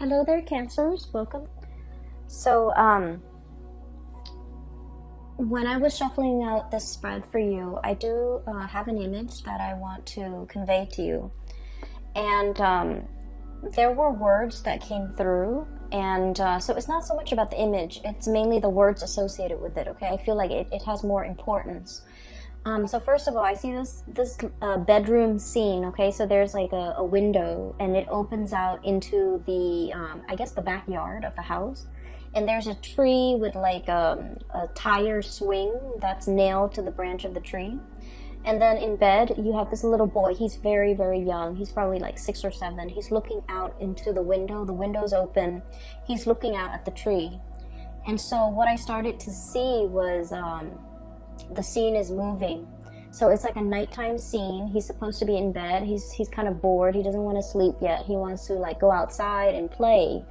Hello there, Cancers. Welcome. So, when I was shuffling out this spread for you, I do have an image that I want to convey to you. And there were words that came through. And so it's not so much about the image. It's mainly the words associated with it, okay? I feel like it has more importance. So first of all, I see this bedroom scene, okay? So there's like a window, and it opens out into the, I guess the backyard of the house. And there's a tree with like a tire swing that's nailed to the branch of the tree. And then in bed, you have this little boy. He's very, very young. He's probably like 6 or 7. He's looking out into the window. The window's open. He's looking out at the tree. And so what I started to see was... the scene is moving. So it's like a nighttime scene. He's supposed to be in bed. He's kind of bored. He doesn't want to sleep yet. He wants to like go outside and play.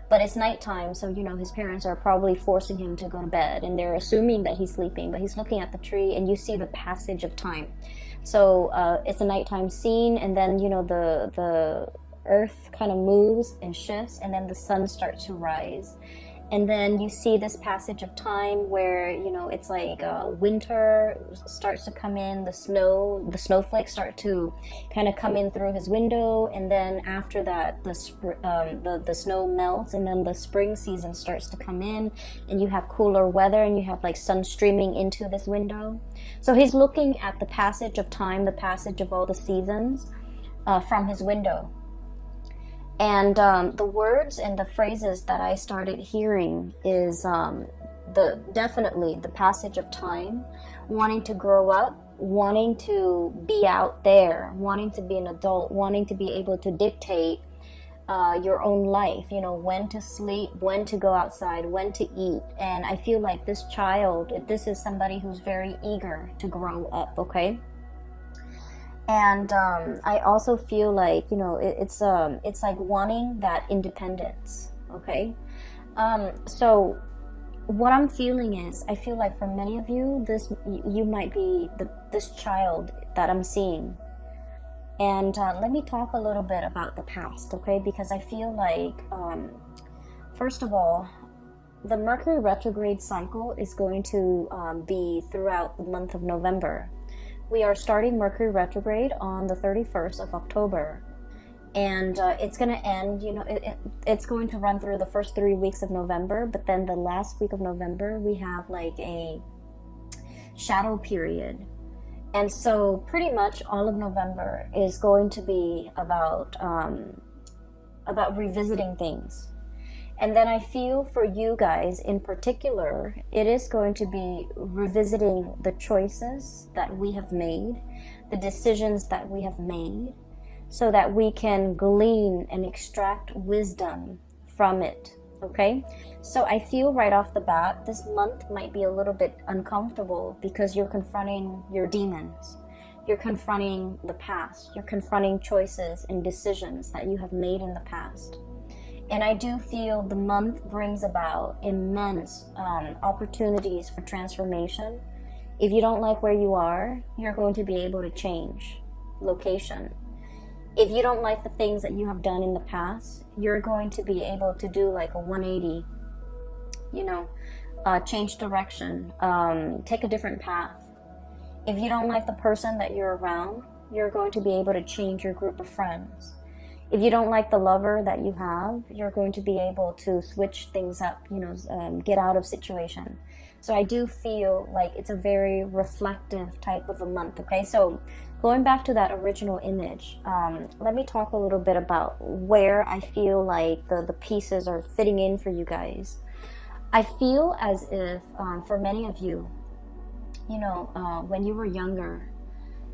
But it's nighttime, so you know his parents are probably forcing him to go to bed, and they're assuming that he's sleeping, but he's looking at the tree, and you see the passage of time. So it's a nighttime scene, and then you know the earth kind of moves and shifts, and then the sun starts to rise. And then you see this passage of time where, you know, it's like winter starts to come in, the snowflakes start to kind of come in through his window. And then after that, the snow melts, and then the spring season starts to come in, and you have cooler weather, and you have like sun streaming into this window. So he's looking at the passage of time, the passage of all the seasons from his window. And the words and the phrases that I started hearing is definitely the passage of time, wanting to grow up, wanting to be out there, wanting to be an adult, wanting to be able to dictate your own life, you know, when to sleep, when to go outside, when to eat. And I feel like this is somebody who's very eager to grow up, okay? And I also feel like, you know, it's like wanting that independence, okay? So what I'm feeling is, I feel like for many of you, you might be this child that I'm seeing. And let me talk a little bit about the past, okay? Because I feel like, first of all, the Mercury retrograde cycle is going to be throughout the month of November. We are starting Mercury retrograde on the 31st of October, and it's going to end, you know, it's going to run through the first 3 weeks of November, but then the last week of November, we have like a shadow period. And so pretty much all of November is going to be about revisiting things. And then I feel for you guys in particular, it is going to be revisiting the choices that we have made, the decisions that we have made, so that we can glean and extract wisdom from it, okay? So I feel right off the bat, this month might be a little bit uncomfortable because you're confronting your demons. You're confronting the past. You're confronting choices and decisions that you have made in the past. And I do feel the month brings about immense opportunities for transformation. If you don't like where you are, you're going to be able to change location. If you don't like the things that you have done in the past, you're going to be able to do like a 180, you know, change direction, take a different path. If you don't like the person that you're around, you're going to be able to change your group of friends. If you don't like the lover that you have, you're going to be able to switch things up, you know, get out of situation. So I do feel like it's a very reflective type of a month, okay? So going back to that original image, let me talk a little bit about where I feel like the pieces are fitting in for you guys. I feel as if for many of you, you know, when you were younger,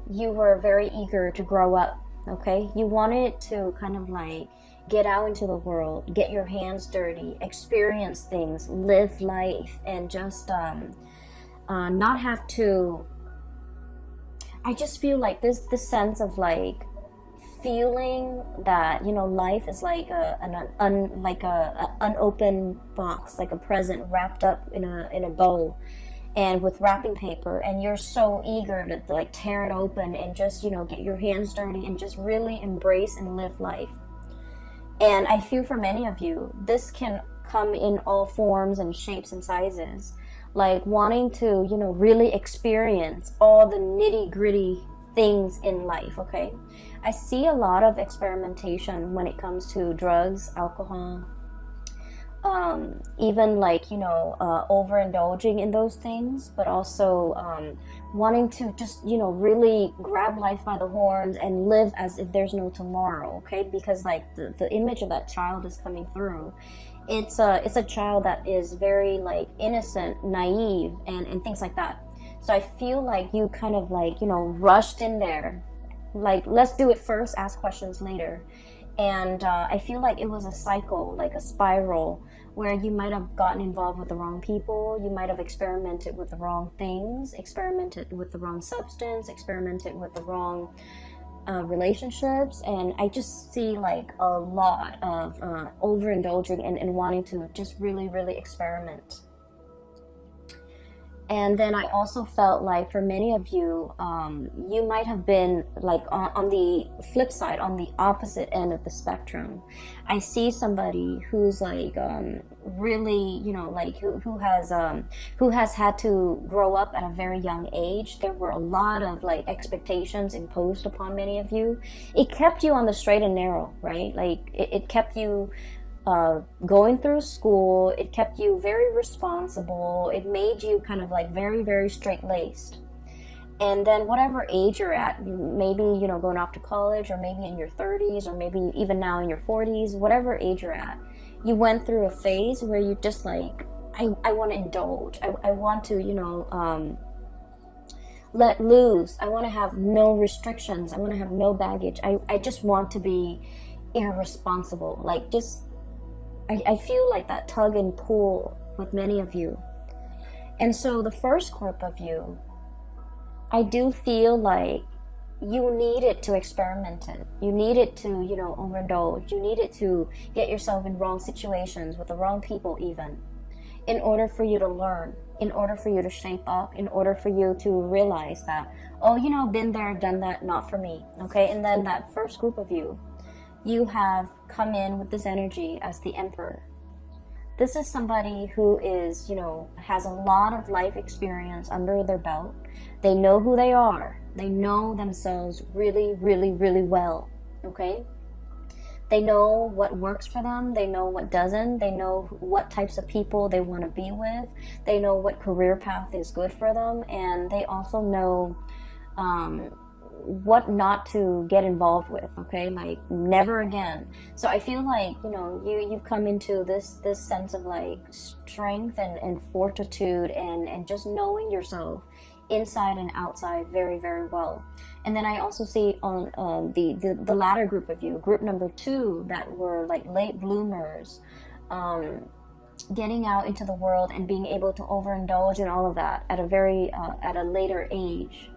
you were very eager to grow up. Okay, you wanted to kind of like get out into the world, get your hands dirty, experience things, live life, and just not have to. I just feel like this sense of like feeling that, you know, life is like an unopened box, like a present wrapped up in a bow. And with wrapping paper, and you're so eager to like tear it open and just, you know, get your hands dirty and just really embrace and live life. And I feel for many of you, this can come in all forms and shapes and sizes. Like wanting to, you know, really experience all the nitty gritty things in life, okay? I see a lot of experimentation when it comes to drugs, alcohol, even like, you know, overindulging in those things, but also wanting to just, you know, really grab life by the horns and live as if there's no tomorrow, okay? Because like the image of that child is coming through. It's a child that is very like innocent, naive, and things like that. So I feel like you kind of like, you know, rushed in there, like let's do it first, ask questions later. And I feel like it was a cycle, like a spiral, where you might have gotten involved with the wrong people, you might have experimented with the wrong things, experimented with the wrong substance, experimented with the wrong relationships. And I just see like a lot of overindulging and wanting to just really, really experiment. And then I also felt like for many of you, you might have been like on the flip side, on the opposite end of the spectrum. I see somebody who's like really, you know, like who has had to grow up at a very young age. There were a lot of like expectations imposed upon many of you. It kept you on the straight and narrow, right? Like it kept you going through school. It kept you very responsible. It made you kind of like very, very straight-laced. And then whatever age you're at, maybe, you know, going off to college, or maybe in your 30s, or maybe even now in your 40s, whatever age you're at, you went through a phase where you just like, I want to indulge. I want to, you know, let loose. I want to have no restrictions. I want to have no baggage. I just want to be irresponsible. Like just, I feel like that tug and pull with many of you. And so the first group of you, I do feel like you needed to experiment it. You needed to, you know, overindulge. You needed to get yourself in wrong situations with the wrong people even, in order for you to learn, in order for you to shape up, in order for you to realize that, oh, you know, been there, done that, not for me, okay? And then that first group of you, you have come in with this energy as the Emperor. This is somebody who is, you know, has a lot of life experience under their belt. They know who they are. They know themselves really, really, really well, okay? They know what works for them. They know what doesn't. They know what types of people they want to be with. They know what career path is good for them. And they also know what not to get involved with, okay? Like never again. So I feel like, you know, you've come into this sense of like strength and fortitude and just knowing yourself inside and outside very, very well. And then I also see on the latter group of you, group number 2, that were like late bloomers, getting out into the world and being able to overindulge in all of that at a very at a later age.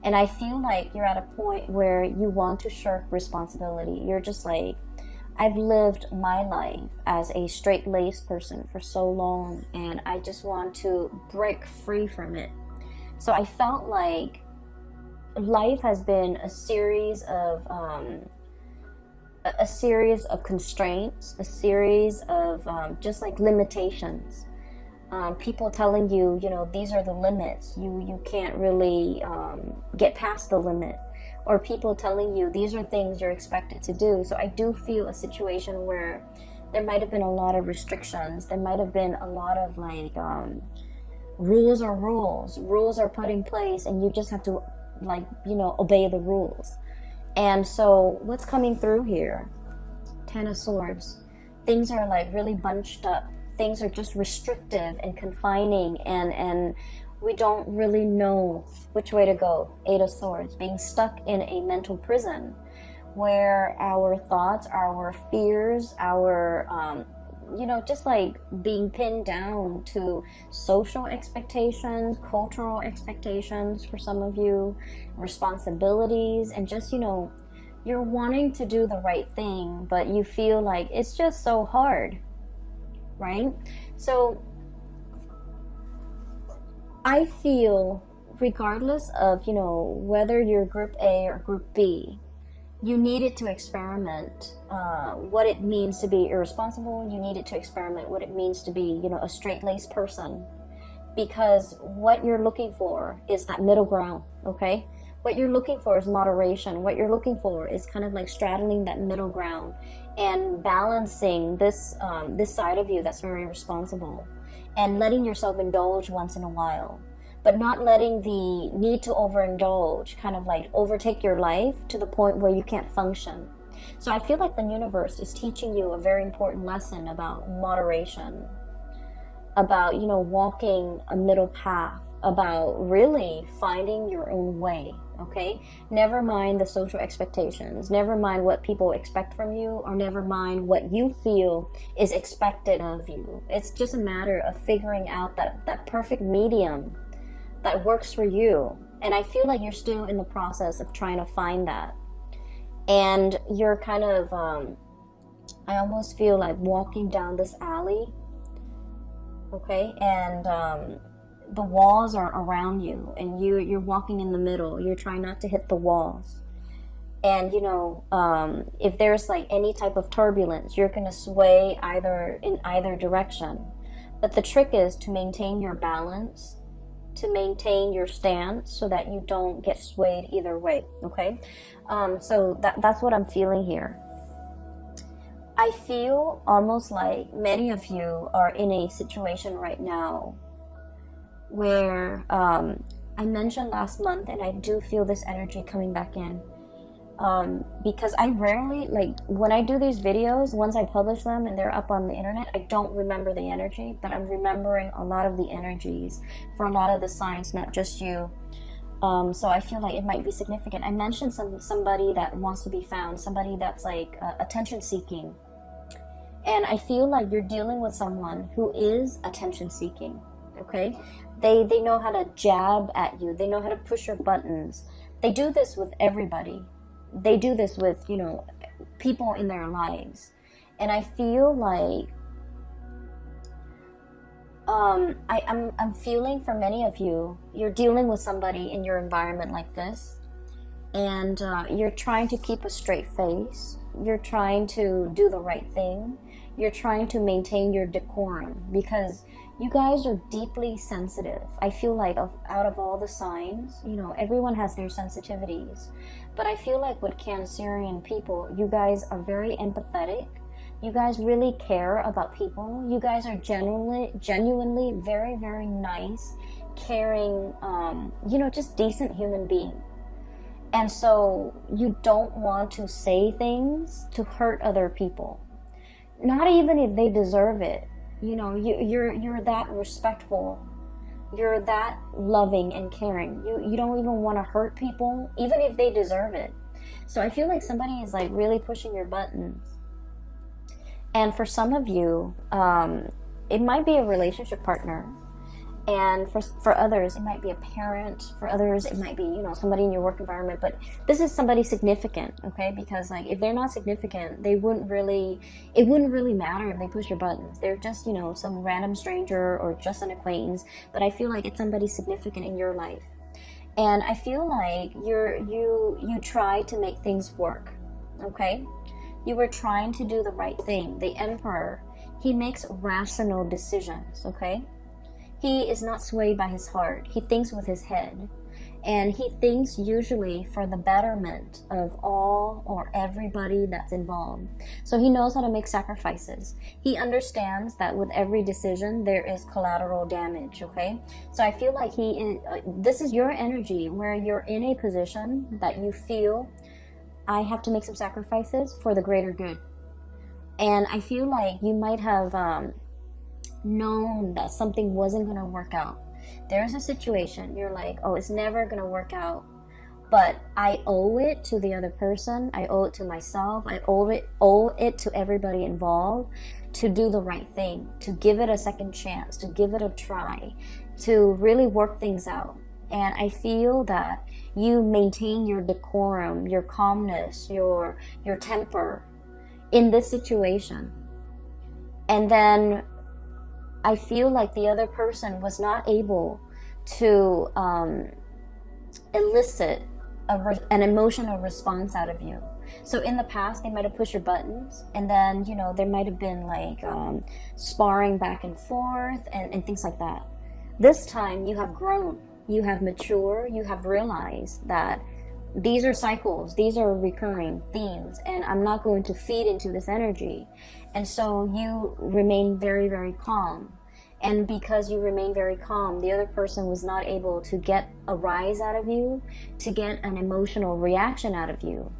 And I feel like you're at a point where you want to shirk responsibility. You're just like, I've lived my life as a straight-laced person for so long, and I just want to break free from it. So I felt like life has been a series of constraints, a series of just like limitations. People telling you, you know, these are the limits. You can't really get past the limit. Or people telling you these are things you're expected to do. So I do feel a situation where there might have been a lot of restrictions. There might have been a lot of like rules are rules. Rules are put in place, and you just have to like, you know, obey the rules. And so what's coming through here? 10 of Swords. Things are like really bunched up. Things are just restrictive and confining, and we don't really know which way to go. 8 of Swords, being stuck in a mental prison where our thoughts, our fears, our you know, just like being pinned down to social expectations, cultural expectations for some of you, responsibilities, and just, you know, you're wanting to do the right thing, but you feel like it's just so hard, right? So I feel regardless of, you know, whether you're group A or group B, You needed to experiment what it means to be irresponsible. You needed to experiment what it means to be, you know, a straight-laced person. Because what you're looking for is that middle ground, okay? What you're looking for is moderation. What you're looking for is kind of like straddling that middle ground and balancing this side of you that's very responsible, and letting yourself indulge once in a while, but not letting the need to overindulge kind of like overtake your life to the point where you can't function. So I feel like the universe is teaching you a very important lesson about moderation, about, you know, walking a middle path, about really finding your own way, okay? Never mind the social expectations, never mind what people expect from you, or never mind what you feel is expected of you. It's just a matter of figuring out that perfect medium that works for you. And I feel like you're still in the process of trying to find that. And you're kind of, I almost feel like walking down this alley, okay? And the walls are around you, and you're walking in the middle. You're trying not to hit the walls. And, you know, if there's like any type of turbulence, you're going to sway in either direction. But the trick is to maintain your balance, to maintain your stance so that you don't get swayed either way, okay? So that's what I'm feeling here. I feel almost like many of you are in a situation right now where I mentioned last month, and I do feel this energy coming back in, because I rarely, like, when I do these videos, once I publish them and they're up on the internet, I don't remember the energy, but I'm remembering a lot of the energies for a lot of the signs, not just you. So I feel like it might be significant. I mentioned somebody that wants to be found, somebody that's like attention seeking, and I feel like you're dealing with someone who is attention seeking, okay? They know how to jab at you. They know how to push your buttons. They do this with everybody. They do this with, you know, people in their lives. And I feel like I'm feeling for many of you, you're dealing with somebody in your environment like this, and you're trying to keep a straight face. You're trying to do the right thing. You're trying to maintain your decorum, because you guys are deeply sensitive. I feel like out of all the signs, you know, everyone has their sensitivities. But I feel like with Cancerian people, you guys are very empathetic. You guys really care about people. You guys are genuinely very, very nice, caring, you know, just decent human being. And so you don't want to say things to hurt other people, not even if they deserve it. You know, you're that respectful. You're that loving and caring. You don't even want to hurt people, even if they deserve it. So I feel like somebody is like really pushing your buttons. And for some of you, it might be a relationship partner. And for others, it might be a parent. For others, it might be, you know, somebody in your work environment. But this is somebody significant, okay? Because like if they're not significant, it wouldn't really matter if they push your buttons. They're just, you know, some random stranger or just an acquaintance. But I feel like it's somebody significant in your life. And I feel like you try to make things work, okay? You were trying to do the right thing. The Emperor, he makes rational decisions, okay? He is not swayed by his heart. He thinks with his head. And he thinks usually for the betterment of all or everybody that's involved. So he knows how to make sacrifices. He understands that with every decision, there is collateral damage, okay? So I feel like this is your energy where you're in a position that you feel, I have to make some sacrifices for the greater good. And I feel like you might have known that something wasn't going to work out. There's a situation, you're like, oh, it's never going to work out, but I owe it to the other person, I owe it to myself, I owe it to everybody involved to do the right thing, to give it a second chance, to give it a try, to really work things out. And I feel that you maintain your decorum, your calmness, your temper in this situation. And then I feel like the other person was not able to elicit an emotional response out of you. So in the past, they might have pushed your buttons, and then, you know, there might have been like sparring back and forth and things like that. This time you have grown, you have matured, you have realized that these are cycles, these are recurring themes, and I'm not going to feed into this energy. And so you remain very, very calm. And because you remain very calm, the other person was not able to get a rise out of you, to get an emotional reaction out of you.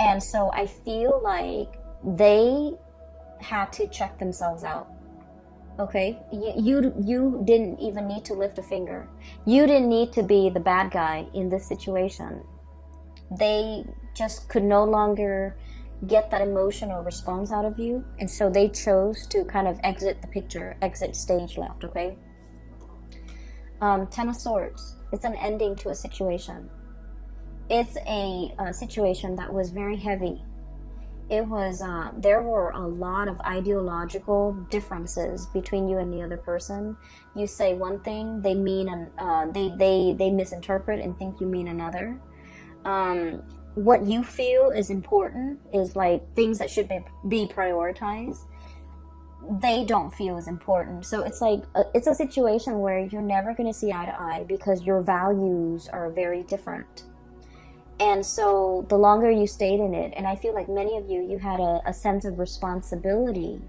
And so I feel like they had to check themselves out. Okay, you didn't even need to lift a finger. You didn't need to be the bad guy in this situation. They just could no longer get that emotional response out of you, and so they chose to kind of exit the picture, exit stage left. Okay. Ten of Swords. It's an ending to a situation. It's a situation that was very heavy. It was there were a lot of ideological differences between you and the other person. You say one thing, they mean they misinterpret and think you mean another. What you feel is important is like things that should be prioritized. They don't feel as important. So it's like it's a situation where you're never going to see eye to eye because your values are very different. And so the longer you stayed in it, and I feel like many of you had a sense of responsibility.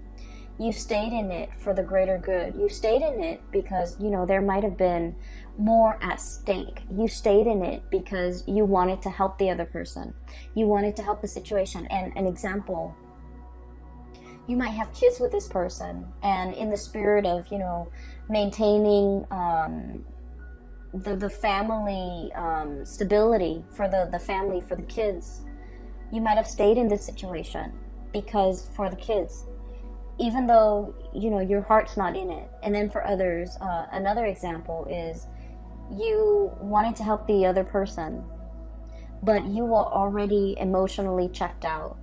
You stayed in it for the greater good. You stayed in it because, you know, there might have been more at stake. You stayed in it because you wanted to help the other person. You wanted to help the situation. And an example, you might have kids with this person, and in the spirit of, you know, maintaining the family stability for the family, for the kids, you might have stayed in this situation because for the kids, even though, you know, your heart's not in it. And then for others, another example is you wanted to help the other person, but you were already emotionally checked out.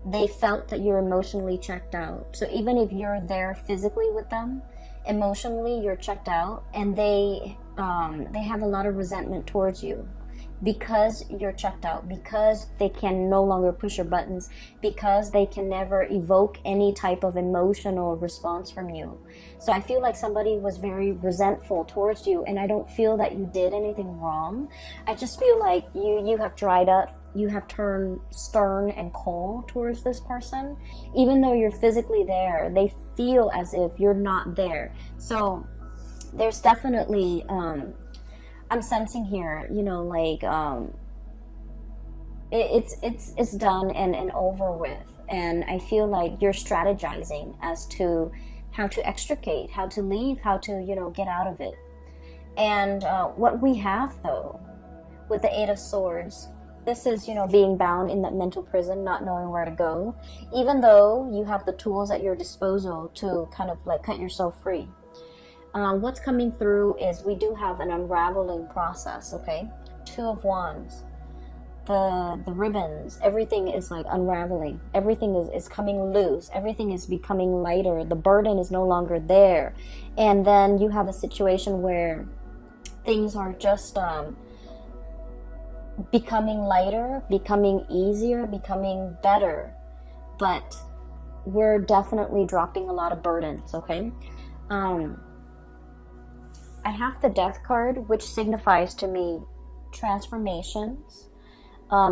They felt that you're emotionally checked out. So even if you're there physically with them, emotionally you're checked out, and they have a lot of resentment towards you because you're checked out, because they can no longer push your buttons, because they can never evoke any type of emotional response from you. So I feel like somebody was very resentful towards you, and I don't feel that you did anything wrong. I just feel like you have dried up, you have turned stern and cold towards this person. Even though you're physically there, they feel as if you're not there. So there's definitely I'm sensing here, you know, like it's done and over with, and I feel like you're strategizing as to how to extricate, how to leave, how to, you know, get out of it. And what we have though with the Eight of Swords, this is, you know, being bound in that mental prison, not knowing where to go, even though you have the tools at your disposal to kind of like cut yourself free. What's coming through is we do have an unraveling process, okay? Two of Wands, the ribbons, everything is like unraveling. Everything is coming loose. Everything is becoming lighter. The burden is no longer there. And then you have a situation where things are just becoming lighter, becoming easier, becoming better. But we're definitely dropping a lot of burdens, okay? I have the Death card, which signifies to me transformations,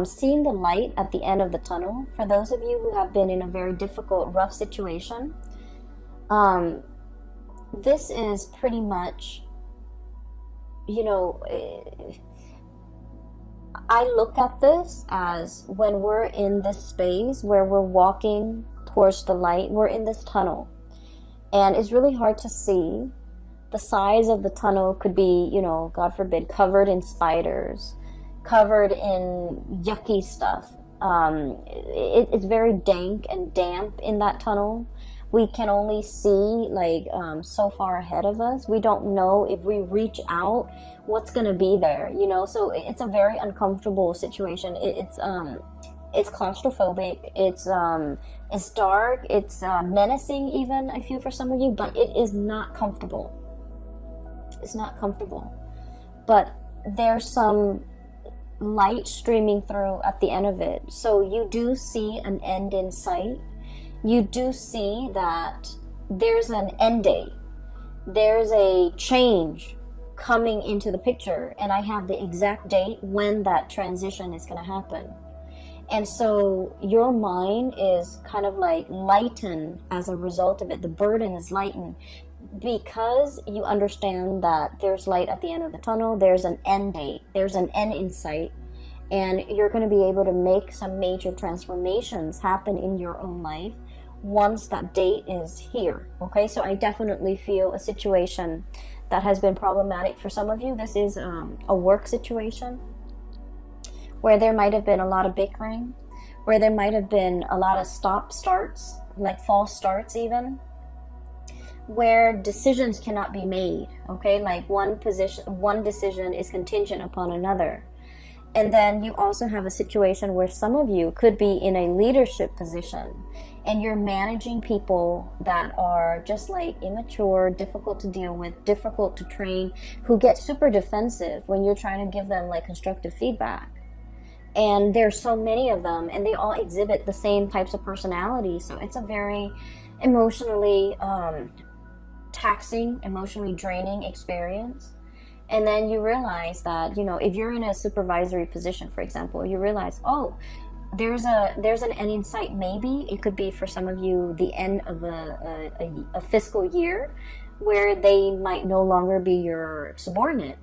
seeing the light at the end of the tunnel. For those of you who have been in a very difficult, rough situation, this is pretty much, you know, I look at this as when we're in this space where we're walking towards the light, we're in this tunnel, and it's really hard to see. The size of the tunnel could be, you know, God forbid, covered in spiders, covered in yucky stuff. It's very dank and damp in that tunnel. We can only see like so far ahead of us. We don't know if we reach out what's going to be there, you know. So it's a very uncomfortable situation. It's claustrophobic. It's dark. It's menacing even, I feel, for some of you, but it is not comfortable. It's not comfortable, but there's some light streaming through at the end of it. So you do see an end in sight. You do see that there's an end date. There's a change coming into the picture, and I have the exact date when that transition is going to happen. And so your mind is kind of like lightened as a result of it. The burden is lightened because you understand that there's light at the end of the tunnel. There's an end date. There's an end in sight. And you're going to be able to make some major transformations happen in your own life once that date is here. Okay, so I definitely feel a situation that has been problematic for some of you. This is a work situation where there might have been a lot of bickering, where there might have been a lot of stop-starts, like false starts even, where decisions cannot be made, okay? Like one decision is contingent upon another. And then you also have a situation where some of you could be in a leadership position and you're managing people that are just like immature, difficult to deal with, difficult to train, who get super defensive when you're trying to give them like constructive feedback. And there's so many of them, and they all exhibit the same types of personalities. So it's a very emotionally taxing, emotionally draining experience. And then you realize that, you know, if you're in a supervisory position, for example, you realize, oh, there's an end in sight. Maybe it could be for some of you the end of a fiscal year where they might no longer be your subordinate.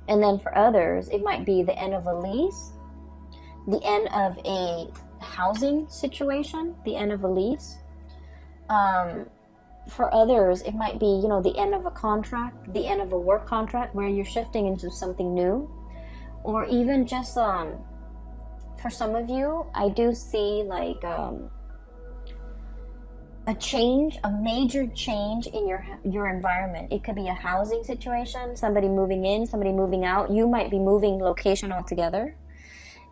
And then for others, it might be the end of a lease, the end of a housing situation, the end of a lease. For others, it might be, you know, the end of a contract, the end of a work contract where you're shifting into something new. Or even just, for some of you, I do see like a change, a major change in your environment. It could be a housing situation, somebody moving in, somebody moving out. You might be moving location altogether.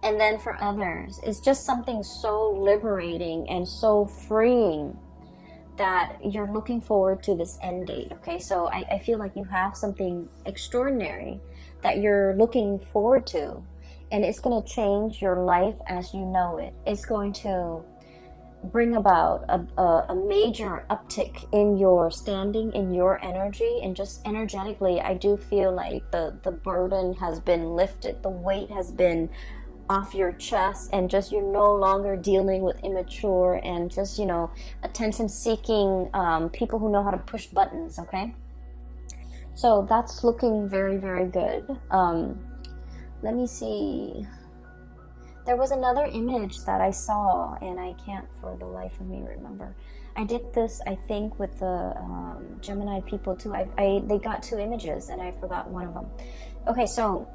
And then for others, it's just something so liberating and so freeing that you're looking forward to this end date. Okay, so I feel like you have something extraordinary that you're looking forward to, and it's going to change your life as you know it. It's going to bring about a major uptick in your standing, in your energy, and just energetically, I do feel like the burden has been lifted, the weight has been off your chest, and just you're no longer dealing with immature and just, you know, attention-seeking people who know how to push buttons, okay? So that's looking very, very good. Let me see. There was another image that I saw, and I can't for the life of me remember. I did this, I think, with the Gemini people too. They got two images, and I forgot one of them. Okay, so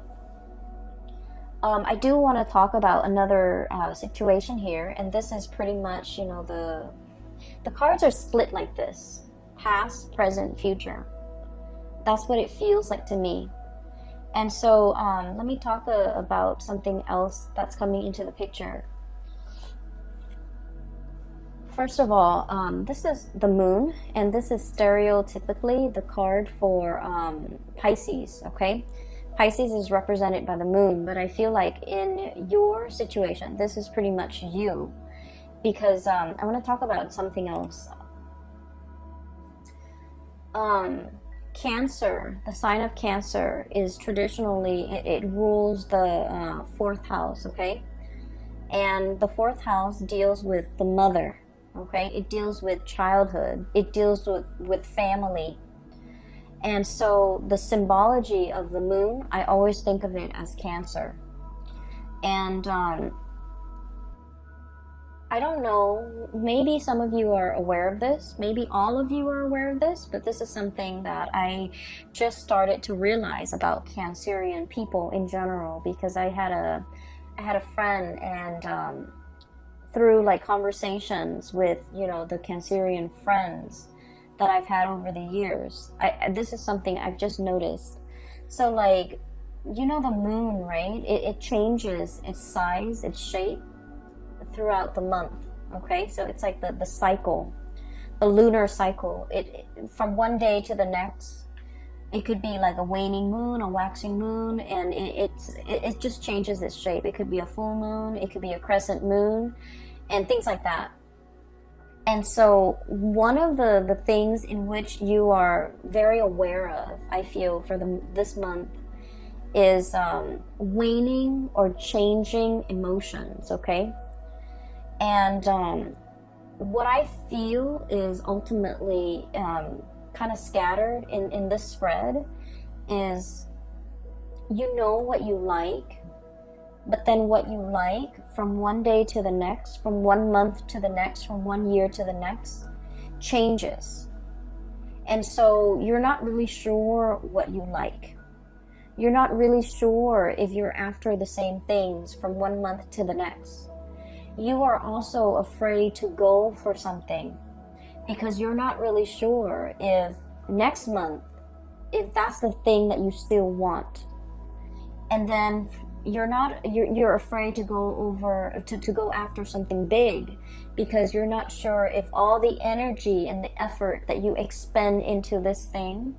I do want to talk about another situation here, and this is pretty much, you know, the cards are split like this: past, present, future. That's what it feels like to me. And so let me talk about something else that's coming into the picture. First of all, this is the moon, and this is stereotypically the card for Pisces, okay? Pisces is represented by the moon, but I feel like in your situation, this is pretty much you, because I want to talk about something else. Cancer, the sign of Cancer is traditionally, it rules the fourth house, okay? And the fourth house deals with the mother, okay? It deals with childhood. It deals with family. And so the symbology of the moon, I always think of it as Cancer. And I don't know, maybe some of you are aware of this, maybe all of you are aware of this, but this is something that I just started to realize about Cancerian people in general, because I had a friend, and through like conversations with, you know, the Cancerian friends that I've had over the years, this is something I've just noticed. So like, you know, the moon, right? It changes its size, its shape throughout the month, okay? So it's like the cycle, the lunar cycle. It from one day to the next, It could be like a waning moon, a waxing moon, and it just changes its shape. It could be a full moon, it could be a crescent moon, and things like that. And so one of the things in which you are very aware of, I feel, for this month is waning or changing emotions, okay? And what I feel is ultimately kind of scattered in this spread is, you know what you like, but then what you like from one day to the next, from 1 month to the next, from 1 year to the next, changes. And so you're not really sure what you like. You're not really sure if you're after the same things from 1 month to the next. You are also afraid to go for something because you're not really sure if next month, if that's the thing that you still want. And then you're afraid to go after something big because you're not sure if all the energy and the effort that you expend into this thing,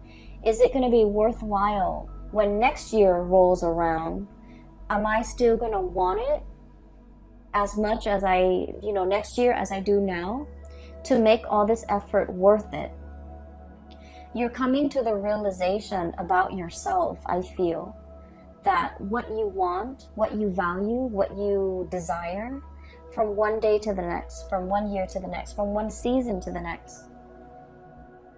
is it going to be worthwhile when next year rolls around? Am I still going to want it as much as next year as I do now, to make all this effort worth it? You're coming to the realization about yourself, I feel, that what you want, what you value, what you desire, from one day to the next, from 1 year to the next, from one season to the next,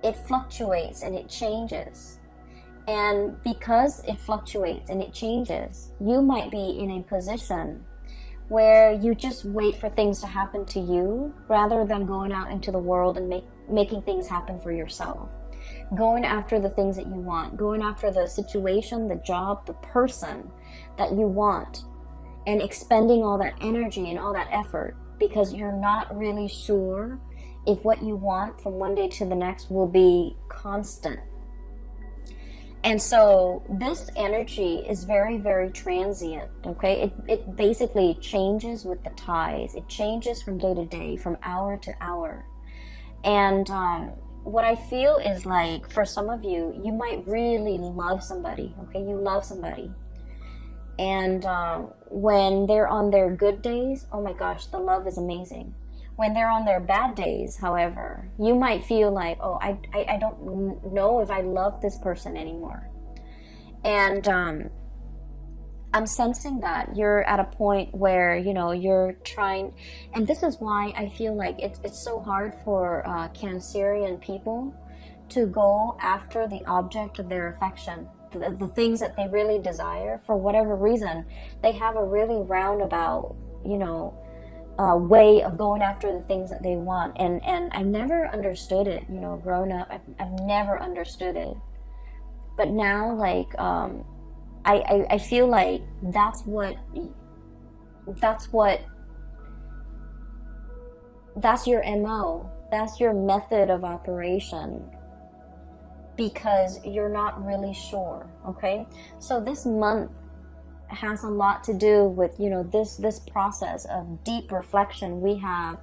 it fluctuates and it changes. And because it fluctuates and it changes, you might be in a position where you just wait for things to happen to you rather than going out into the world and making things happen for yourself. Going after the things that you want, going after the situation, the job, the person that you want, and expending all that energy and all that effort because you're not really sure if what you want from one day to the next will be constant. And so this energy is very, very transient, okay? It basically changes with the tides. It changes from day to day, from hour to hour. And what I feel is like, for some of you, you might really love somebody, okay? You love somebody. And when they're on their good days, oh my gosh, the love is amazing. When they're on their bad days, however, you might feel like, oh, I don't know if I love this person anymore. And I'm sensing that you're at a point where, you're trying, and this is why I feel like it's so hard for Cancerian people to go after the object of their affection, the things that they really desire. For whatever reason, they have a really roundabout, way of going after the things that they want, and I've never understood it. Growing up, I've never understood it, but now, like, I feel like that's your MO, that's your method of operation, because you're not really sure. Okay, so this month has a lot to do with this process of deep reflection. We have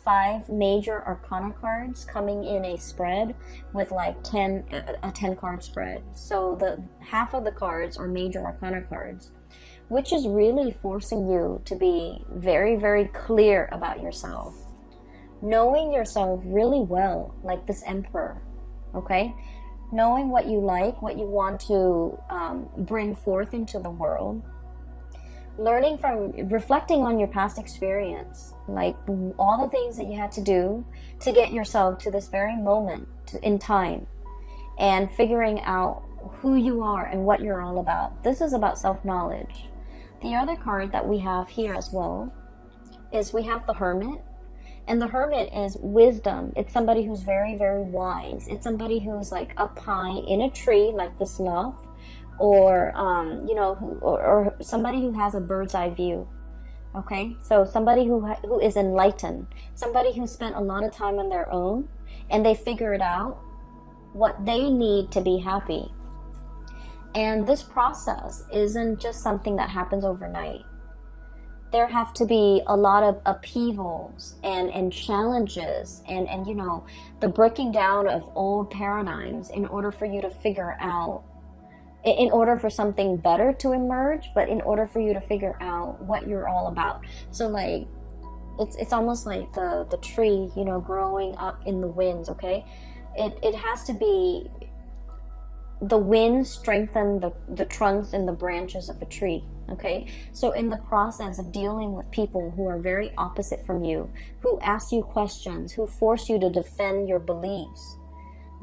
five major arcana cards coming in a spread with like a 10 card spread. So the half of the cards are major arcana cards, which is really forcing you to be very, very clear about yourself, knowing yourself really well, like this Emperor. Okay, knowing what you like, what you want to bring forth into the world, reflecting on your past experience, like all the things that you had to do to get yourself to this very moment in time, and figuring out who you are and what you're all about. This is about self-knowledge. The other card that we have here as well is we have the Hermit. And the Hermit is wisdom. It's somebody who's very, very wise. It's somebody who's like up high in a tree, like the sloth, or or somebody who has a bird's eye view. Okay, so somebody who is enlightened, somebody who spent a lot of time on their own, and they figured out what they need to be happy. And this process isn't just something that happens overnight. there have to be a lot of upheavals and challenges and you know, the breaking down of old paradigms in order for you to figure out, in order for something better to emerge, but in order for you to figure out what you're all about. So like, it's almost like the tree, you know, growing up in the winds, okay? It has to be, the winds strengthen the trunks and the branches of a tree, okay? So in the process of dealing with people who are very opposite from you, who ask you questions, who force you to defend your beliefs,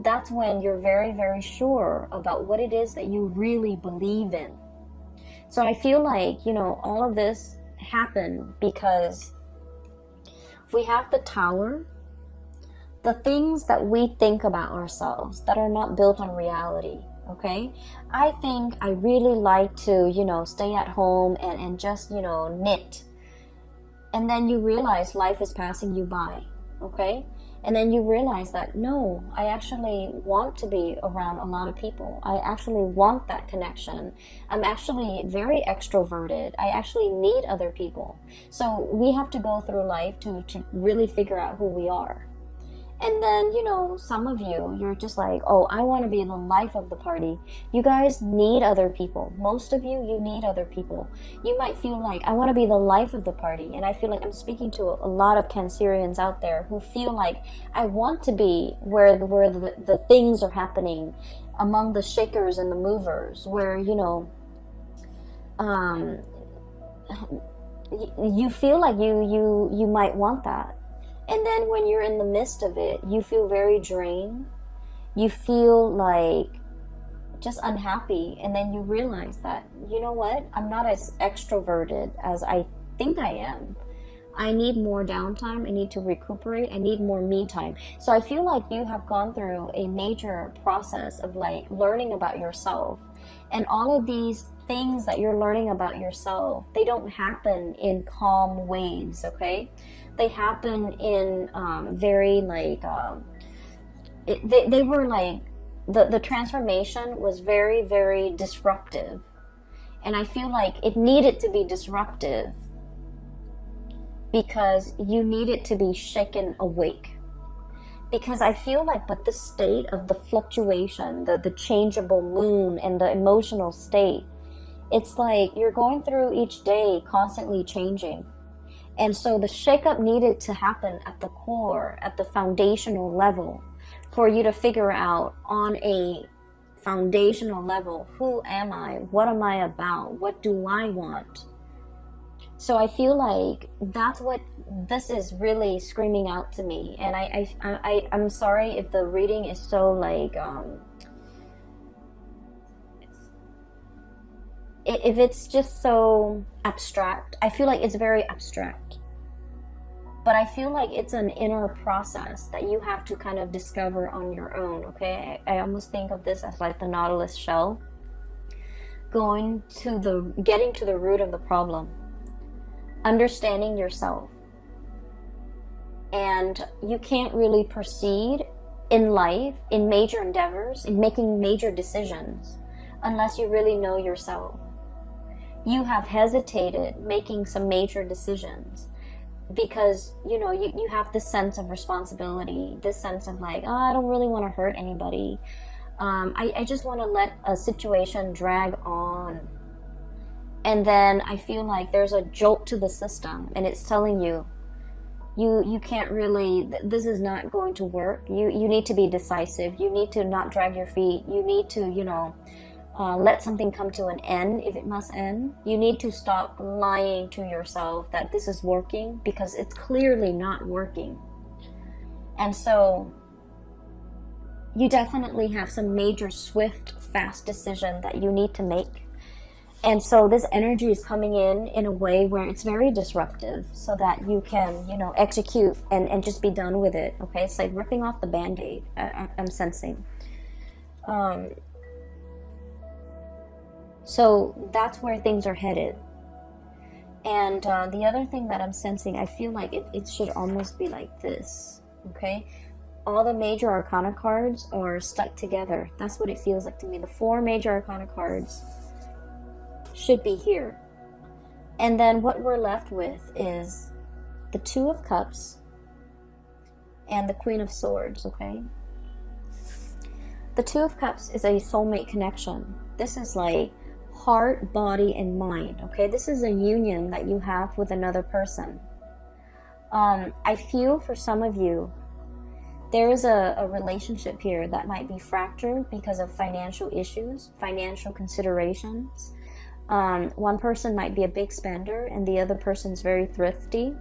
that's when you're very, very sure about what it is that you really believe in. So I feel like, you know, all of this happened because we have the Tower, the things that we think about ourselves that are not built on reality, okay? I think I really like to, you know, stay at home and just, you know, knit. And then you realize life is passing you by, okay? And then you realize that, no, I actually want to be around a lot of people. I actually want that connection. I'm actually very extroverted. I actually need other people. So we have to go through life to really figure out who we are. And then, you know, some of you, you're just like, oh, I want to be the life of the party. You guys need other people. Most of you, you need other people. You might feel like, I want to be the life of the party. And I feel like I'm speaking to a lot of Cancerians out there who feel like, I want to be where the things are happening, among the shakers and the movers, where, you know, you feel like you might want that. And then when you're in the midst of it, you feel very drained. You feel like just unhappy. And then you realize that, you know what? I'm not as extroverted as I think I am. I need more downtime. I need to recuperate. I need more me time. So I feel like you have gone through a major process of like learning about yourself. And all of these things that you're learning about yourself, they don't happen in calm waves, okay? They happen in very like, they were like, the transformation was very, very disruptive. And I feel like it needed to be disruptive because you needed to be shaken awake. Because I feel like with the state of the fluctuation, the changeable moon and the emotional state, it's like you're going through each day constantly changing. And so the shakeup needed to happen at the core, at the foundational level, for you to figure out on a foundational level, who am I? What am I about? What do I want? So I feel like that's what this is really screaming out to me. And I'm sorry if the reading is so like, if it's just so abstract. I feel like it's very abstract. But I feel like it's an inner process that you have to kind of discover on your own, okay? I almost think of this as like the Nautilus shell. Getting to the root of the problem. Understanding yourself. And you can't really proceed in life, in major endeavors, in making major decisions, unless you really know yourself. You have hesitated making some major decisions because, you know, you have this sense of responsibility, this sense of like, oh, I don't really want to hurt anybody. I just want to let a situation drag on. And then I feel like there's a jolt to the system and it's telling you, you can't really, this is not going to work. You need to be decisive. You need to not drag your feet. You need to, you know, let something come to an end if it must end. You need to stop lying to yourself that this is working because it's clearly not working. And so you definitely have some major, swift, fast decision that you need to make. And so this energy is coming in a way where it's very disruptive so that you can, you know, execute and just be done with it. Okay, it's like ripping off the Band-Aid, I'm sensing. So that's where things are headed. And the other thing that I'm sensing, I feel like it should almost be like this, okay? All the major arcana cards are stuck together. That's what it feels like to me. The 4 major arcana cards should be here. And then what we're left with is the Two of Cups and the Queen of Swords, okay? The Two of Cups is a soulmate connection. This is like heart, body, and mind, okay? This is a union that you have with another person. I feel for some of you, there is a relationship here that might be fractured because of financial issues, financial considerations. One person might be a big spender and the other person's very thrifty.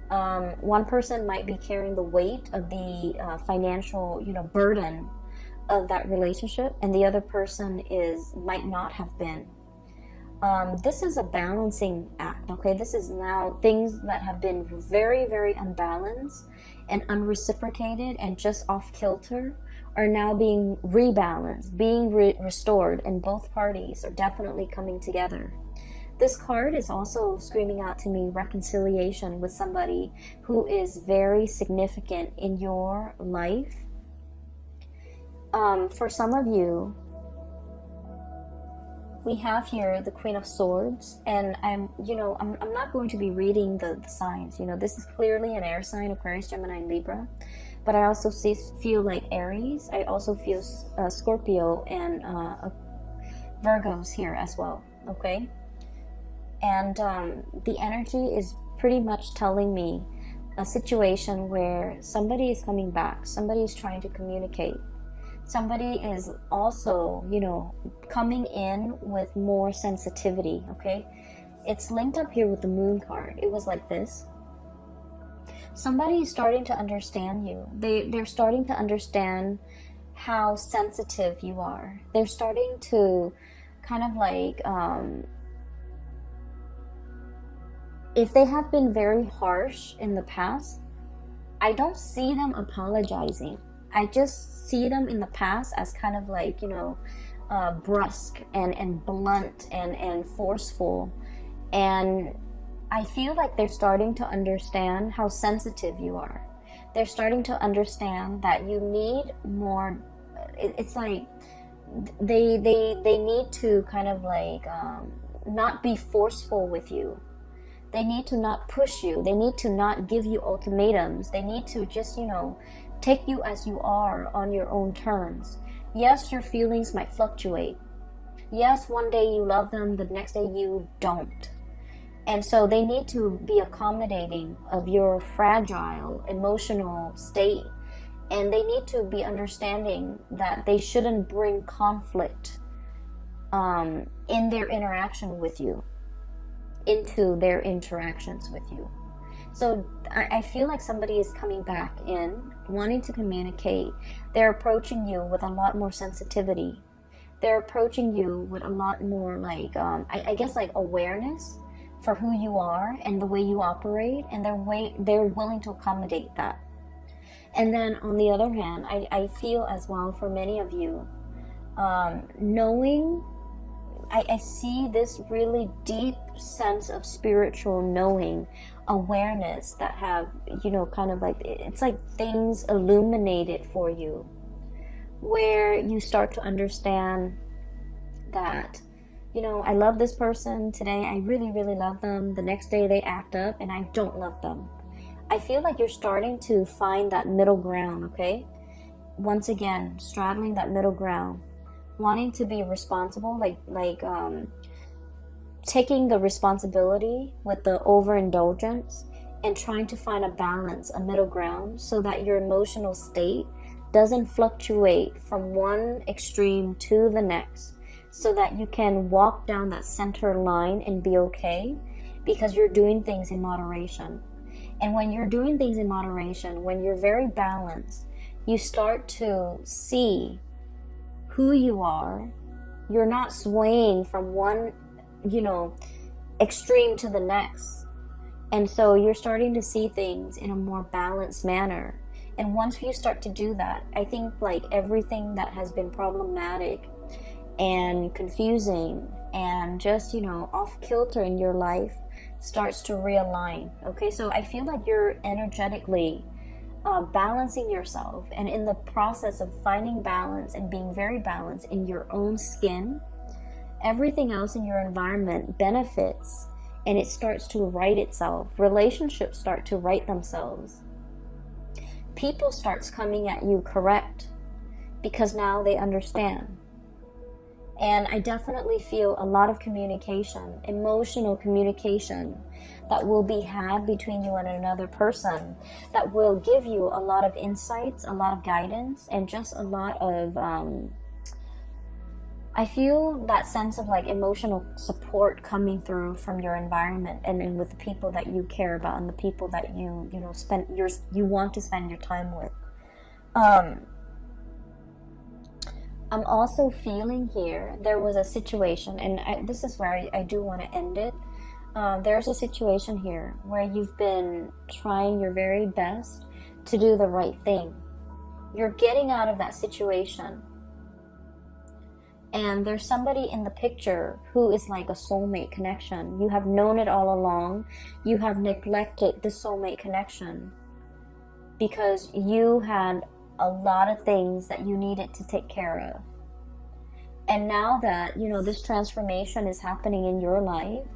One person might be carrying the weight of the financial, burden of that relationship, and the other person might not have been. This is a balancing act, okay? This is now things that have been very, very unbalanced and unreciprocated and just off kilter are now being rebalanced, being restored, and both parties are definitely coming together. This card is also screaming out to me reconciliation with somebody who is very significant in your life. For some of you, we have here the Queen of Swords, and I'm not going to be reading the signs. This is clearly an air sign, Aquarius, Gemini, and Libra. But I also feel like Aries. I also feel Scorpio and Virgos here as well, okay? And the energy is pretty much telling me a situation where somebody is coming back, somebody is trying to communicate. Somebody is also, coming in with more sensitivity, okay? It's linked up here with the Moon card. It was like this. Somebody is starting to understand you. They're starting to understand how sensitive you are. They're starting to kind of like, if they have been very harsh in the past, I don't see them apologizing. I just see them in the past as kind of like, brusque and blunt and forceful. And I feel like they're starting to understand how sensitive you are. They're starting to understand that you need more. It's like they need to kind of like not be forceful with you. They need to not push you. They need to not give you ultimatums. They need to just, take you as you are on your own terms. Yes, your feelings might fluctuate. Yes, one day you love them, the next day you don't. And so they need to be accommodating of your fragile emotional state. And they need to be understanding that they shouldn't bring conflict in their interaction with you, into their interactions with you. So I feel like somebody is coming back in, wanting to communicate. They're approaching you with a lot more sensitivity. They're approaching you with a lot more like, I guess like awareness for who you are and the way you operate, and they're willing to accommodate that. And then on the other hand, I feel as well for many of you, knowing, I see this really deep sense of spiritual knowing, awareness that have, kind of like, it's like things illuminated for you, where you start to understand that, I love this person today, I really, really love them. The next day they act up and I don't love them. I feel like you're starting to find that middle ground, okay? Once again, straddling that middle ground, wanting to be responsible, like taking the responsibility with the overindulgence and trying to find a balance, a middle ground, so that your emotional state doesn't fluctuate from one extreme to the next, so that you can walk down that center line and be okay, because you're doing things in moderation. And when you're doing things in moderation, when you're very balanced, you start to see who you are. You're not swaying from one, extreme to the next. And so you're starting to see things in a more balanced manner. And once you start to do that, I think like everything that has been problematic and confusing and just, off kilter in your life starts to realign. Okay, so I feel like you're energetically balancing yourself, and in the process of finding balance and being very balanced in your own skin, everything else in your environment benefits and it starts to right itself. Relationships start to right themselves. People starts coming at you correct because now they understand. And I definitely feel a lot of communication, emotional communication, that will be had between you and another person, that will give you a lot of insights, a lot of guidance, and just a lot of I feel that sense of like emotional support coming through from your environment, and with the people that you care about and the people that you want to spend your time with. I'm also feeling here, there was a situation, and this is where I do want to end it. There's a situation here where you've been trying your very best to do the right thing. You're getting out of that situation. And there's somebody in the picture who is like a soulmate connection. You have known it all along. You have neglected the soulmate connection because you had a lot of things that you needed to take care of. And now that, this transformation is happening in your life,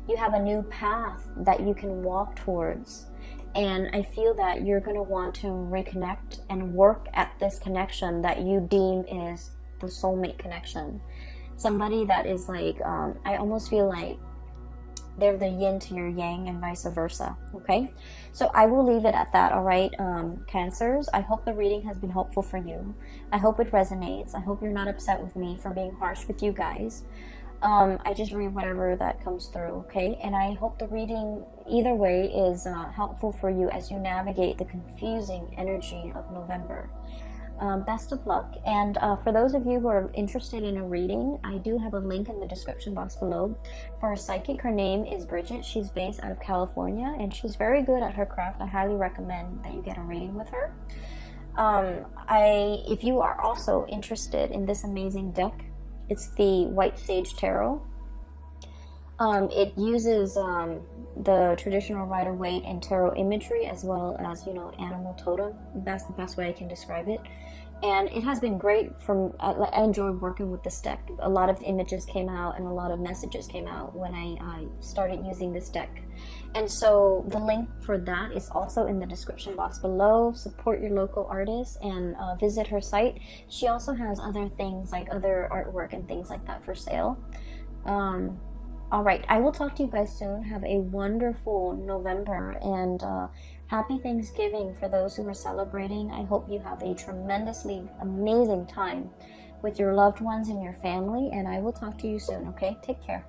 you have a new path that you can walk towards. And I feel that you're going to want to reconnect and work at this connection that you deem is the soulmate connection. Somebody that is like, I almost feel like they're the yin to your yang and vice versa. Okay, so I will leave it at that. All right, Cancers, I hope the reading has been helpful for you. I hope it resonates. I hope you're not upset with me for being harsh with you guys. I just read whatever that comes through, okay? And I hope the reading either way is helpful for you as you navigate the confusing energy of November. Best of luck. And for those of you who are interested in a reading, I do have a link in the description box below for a psychic. Her name is Bridget. She's based out of California, and she's very good at her craft. I highly recommend that you get a reading with her. If you are also interested in this amazing deck, it's the White Sage Tarot. It uses the traditional Rider-Waite and tarot imagery, as well as animal totem. That's the best way I can describe it. And it has been great. I enjoyed working with this deck. A lot of images came out and a lot of messages came out when I started using this deck. And so the link for that is also in the description box below. Support your local artist and visit her site. She also has other things like other artwork and things like that for sale. All right, I will talk to you guys soon. Have a wonderful November, and happy Thanksgiving for those who are celebrating. I hope you have a tremendously amazing time with your loved ones and your family, and I will talk to you soon, okay? Take care.